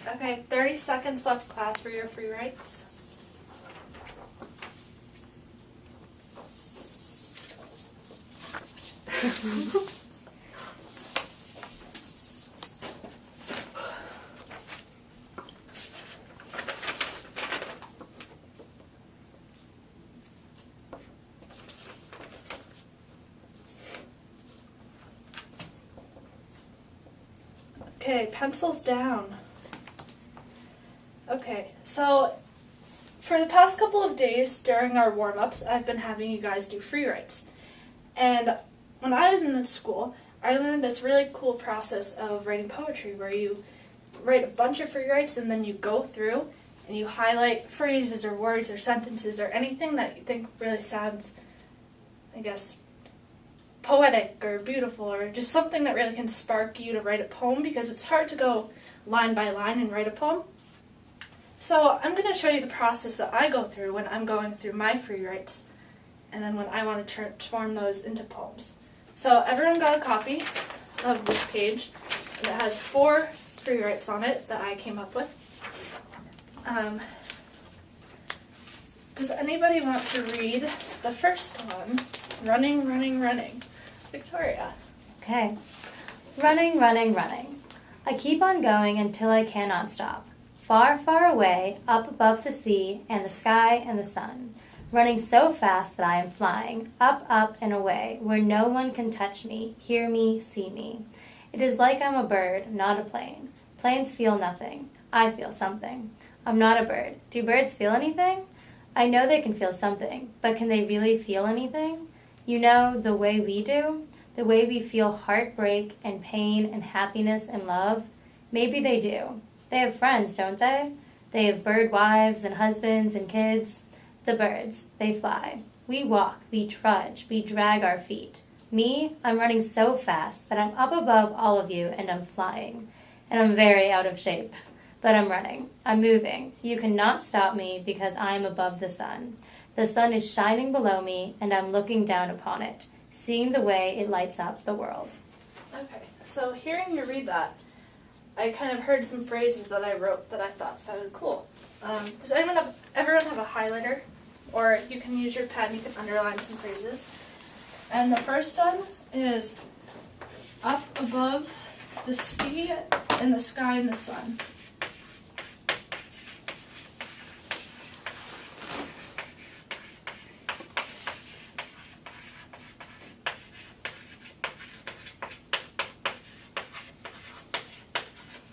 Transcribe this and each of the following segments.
Okay, 30 seconds left, class, for your free writes. Okay, pencils down. Okay, so for the past couple of days during our warm-ups, I've been having you guys do free writes. And when I was in school, I learned this really cool process of writing poetry where you write a bunch of free writes and then you go through and you highlight phrases or words or sentences or anything that you think really sounds, I guess, poetic or beautiful, or just something that really can spark you to write a poem, because it's hard to go line by line and write a poem. So I'm going to show you the process that I go through when I'm going through my free writes, and then when I want to transform those into poems. So everyone got a copy of this page, and it has 4 free writes on it that I came up with. Does anybody want to read the first one? Running, running, running. Victoria. Okay. Running, running, running. I keep on going until I cannot stop. Far, far away, up above the sea and the sky and the sun. Running so fast that I am flying, up, up, and away, where no one can touch me, hear me, see me. It is like I'm a bird, not a plane. Planes feel nothing. I feel something. I'm not a bird. Do birds feel anything? I know they can feel something, but can they really feel anything? You know, the way we do, the way we feel heartbreak and pain and happiness and love. Maybe they do. They have friends, don't they? They have bird wives and husbands and kids. The birds, they fly. We walk, we trudge, we drag our feet. Me, I'm running so fast that I'm up above all of you and I'm flying. And I'm very out of shape. But I'm running. I'm moving. You cannot stop me because I am above the sun. The sun is shining below me, and I'm looking down upon it, seeing the way it lights up the world. Okay, so hearing you read that, I kind of heard some phrases that I wrote that I thought sounded cool. Does everyone have a highlighter? Or you can use your pen, you can underline some phrases. And the first one is up above the sea and the sky and the sun.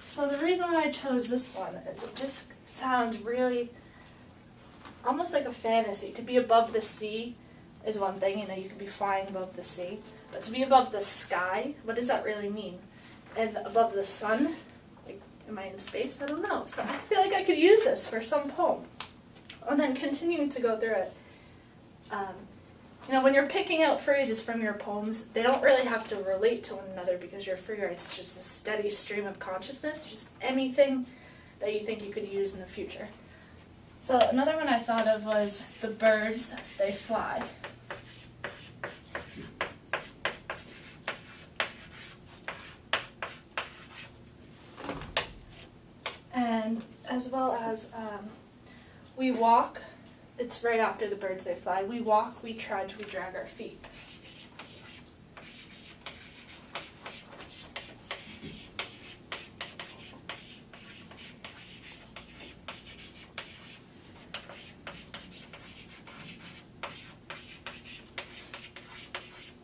So the reason why I chose this one is it just sounds really almost like a fantasy. To be above the sea is one thing, you know, you could be flying above the sea. But to be above the sky, what does that really mean? And above the sun, like, am I in space? I don't know. So I feel like I could use this for some poem. And then continuing to go through it. You know, when you're picking out phrases from your poems, they don't really have to relate to one another because your free write's just a steady stream of consciousness, just anything that you think you could use in the future. So another one I thought of was the birds, they fly. And as well as we walk. It's right after the birds, they fly. We walk, we trudge, we drag our feet.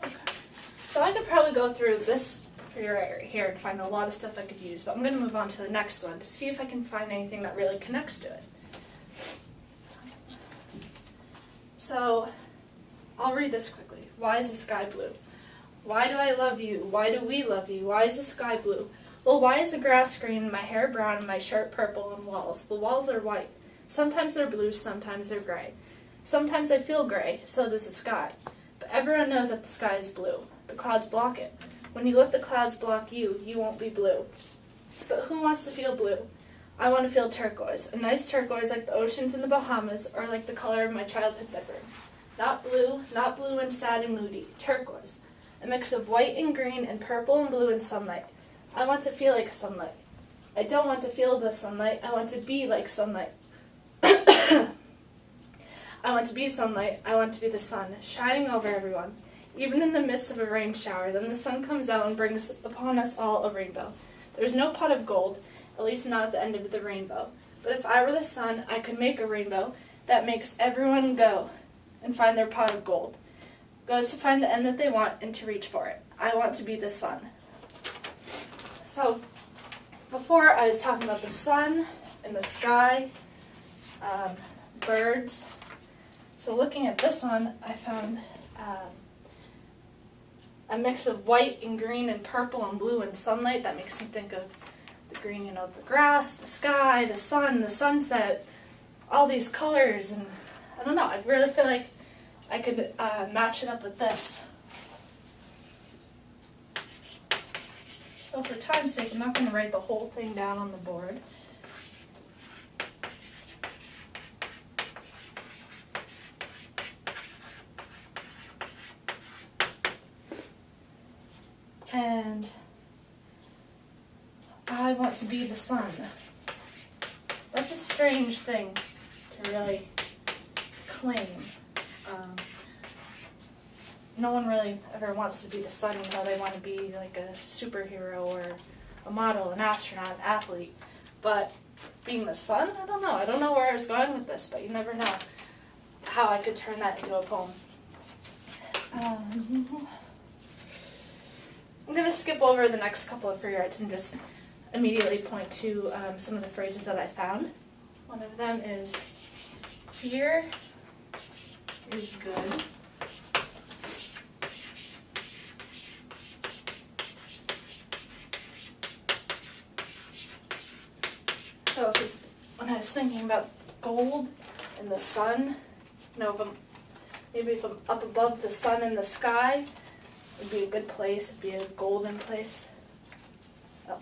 Okay. So I could probably go through this right here and find a lot of stuff I could use, but I'm going to move on to the next one to see if I can find anything that really connects to it. So, I'll read this quickly. Why is the sky blue? Why do I love you? Why do we love you? Why is the sky blue? Well, why is the grass green, my hair brown, and my shirt purple and walls? The walls are white. Sometimes they're blue, sometimes they're gray. Sometimes I feel gray, so does the sky. But everyone knows that the sky is blue. The clouds block it. When you let the clouds block you, you won't be blue. But who wants to feel blue? I want to feel turquoise, a nice turquoise like the oceans in the Bahamas or like the color of my childhood bedroom. Not blue and sad and moody, turquoise, a mix of white and green and purple and blue and sunlight. I want to feel like sunlight. I don't want to feel the sunlight. I want to be like sunlight. I want to be sunlight. I want to be the sun, shining over everyone. Even in the midst of a rain shower, then the sun comes out and brings upon us all a rainbow. There's no pot of gold, at least not at the end of the rainbow. But if I were the sun, I could make a rainbow that makes everyone go and find their pot of gold. Goes to find the end that they want and to reach for it. I want to be the sun. So, before I was talking about the sun and the sky, birds. So looking at this one, I found a mix of white and green and purple and blue and sunlight. That makes me think of the green, the grass, the sky, the sun, the sunset, all these colors. And I don't know, I really feel like I could match it up with this. So for time's sake, I'm not going to write the whole thing down on the board. And I want to be the sun. That's a strange thing to really claim. No one really ever wants to be the sun, even though they want to be like a superhero or a model, an astronaut, an athlete. But being the sun, I don't know. I don't know where I was going with this, but you never know how I could turn that into a poem. I'm going to skip over the next couple of free writes and just immediately point to some of the phrases that I found. One of them is, here is good. So when I was thinking about gold and the sun, if I'm up above the sun and the sky, it'd be a good place, it'd be a golden place. Oh.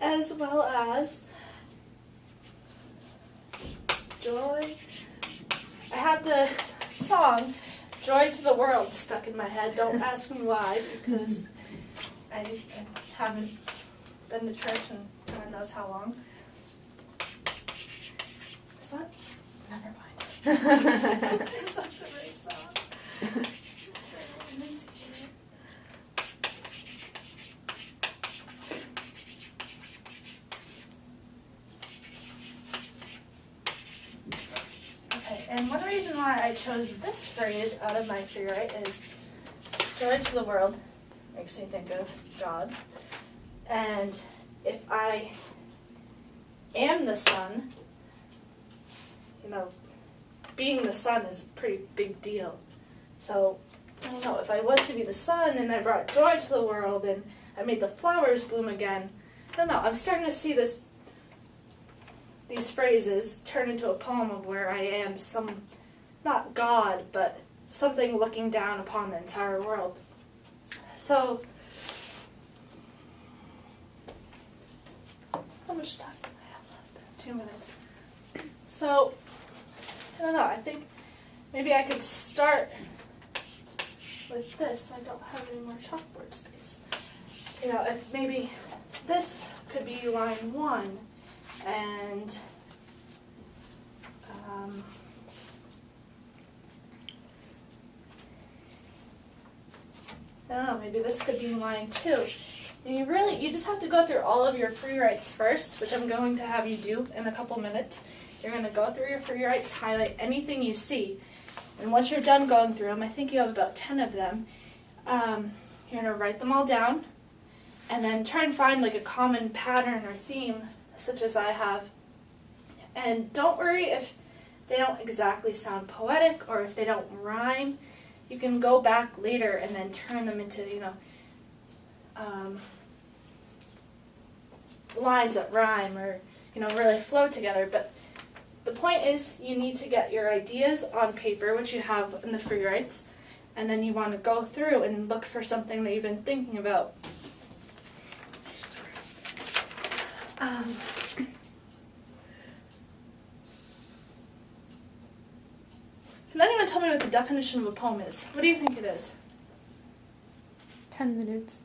As well as joy. I had the song Joy to the World stuck in my head. Don't ask me why, because I haven't been to church in God knows how long. Is that? Never mind. Is that the right song? Okay, and one reason why I chose this phrase out of my free write is joy to the world makes me think of God. And if I am the sun, being the sun is a pretty big deal. So, I don't know, if I was to be the sun and I brought joy to the world and I made the flowers bloom again, I don't know, I'm starting to see these phrases turn into a poem of where I am not God, but something looking down upon the entire world. So, how much time do I have left? 2 minutes. So, I don't know, I think maybe I could start with this. I don't have any more chalkboard space. If maybe this could be line 1, and I don't know, maybe this could be line 2. And you just have to go through all of your free writes first, which I'm going to have you do in a couple minutes. You're going to go through your free writes, highlight anything you see, and once you're done going through them, I think you have about 10 of them, you're going to write them all down, and then try and find like a common pattern or theme, such as I have. And don't worry if they don't exactly sound poetic or if they don't rhyme. You can go back later and then turn them into, lines that rhyme or, really flow together. But the point is, you need to get your ideas on paper, which you have in the free writes, and then you want to go through and look for something that you've been thinking about. Can anyone tell me what the definition of a poem is? What do you think it is? 10 minutes.